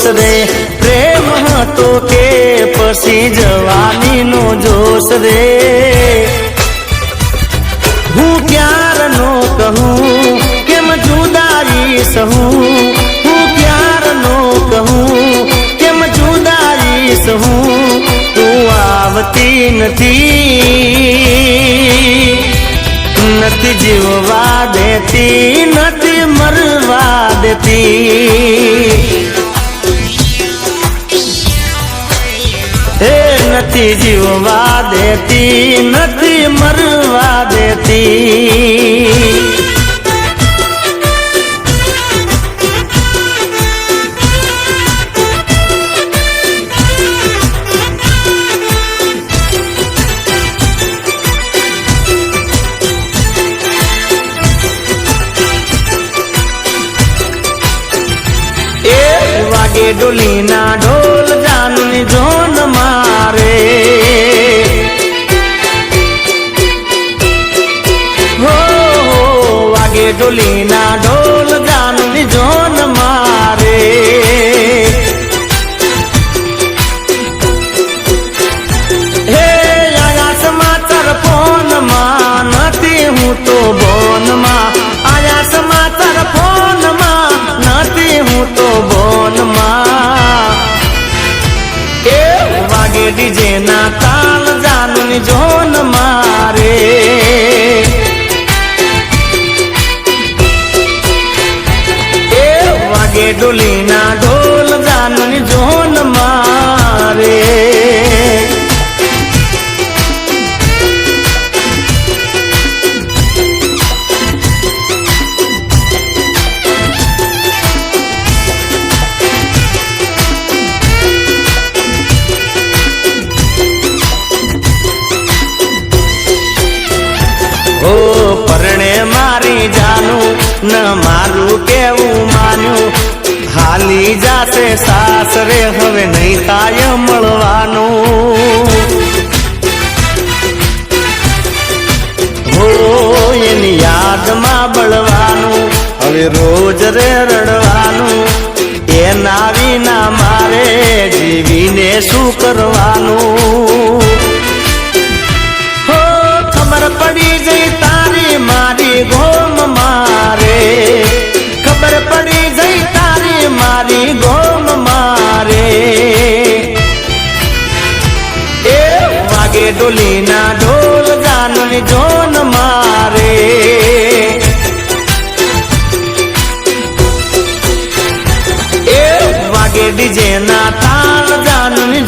જોશ રે પ્રેમ હતો કે પછી જવાનીનો જોશ રે હું ક્યારનો કહું કેમ જુદાઈ સહું હું ક્યારનો કહું કેમ જુદાઈ સહું તું આવતી નથી જીવવા દેતી નથી મરવા દેતી હે નથી જીવવા દેતી નથી મરવા દેતી વાગે ડોલીના ઢોલ જાનની જોન મારે હો વાગે ડોલીના ઢોલ જાનની જોન મારે હે આયા સમાચાર ફોનમાં નથી હું તો બોનમાં આયા સમાચાર ફોનમાં નથી હું તો ડીજે ના તાલ જાનની જોન મારે એ વાગે ડોલીના ઢોલ જાનની જોન મારે ઓ પરણે મારી જાનું ન મારું કેવું માન્યું હાલી જાશે સાસરે હવે નહીં થાય મળવાનું હો એની યાદમાં બળવાનું હવે રોજ રે રડવાનું એના વિના મારે જીવીને શું કરવાનું ખબર પડી જઈ તારી મારી ગોમ મારે ખબર પડી જઈ તારી મારી ગોમ મારે એ વાગે ડોલીના ઢોલ જાનની જોન મારે એ વાગે ડીજે ના તાલ જાનની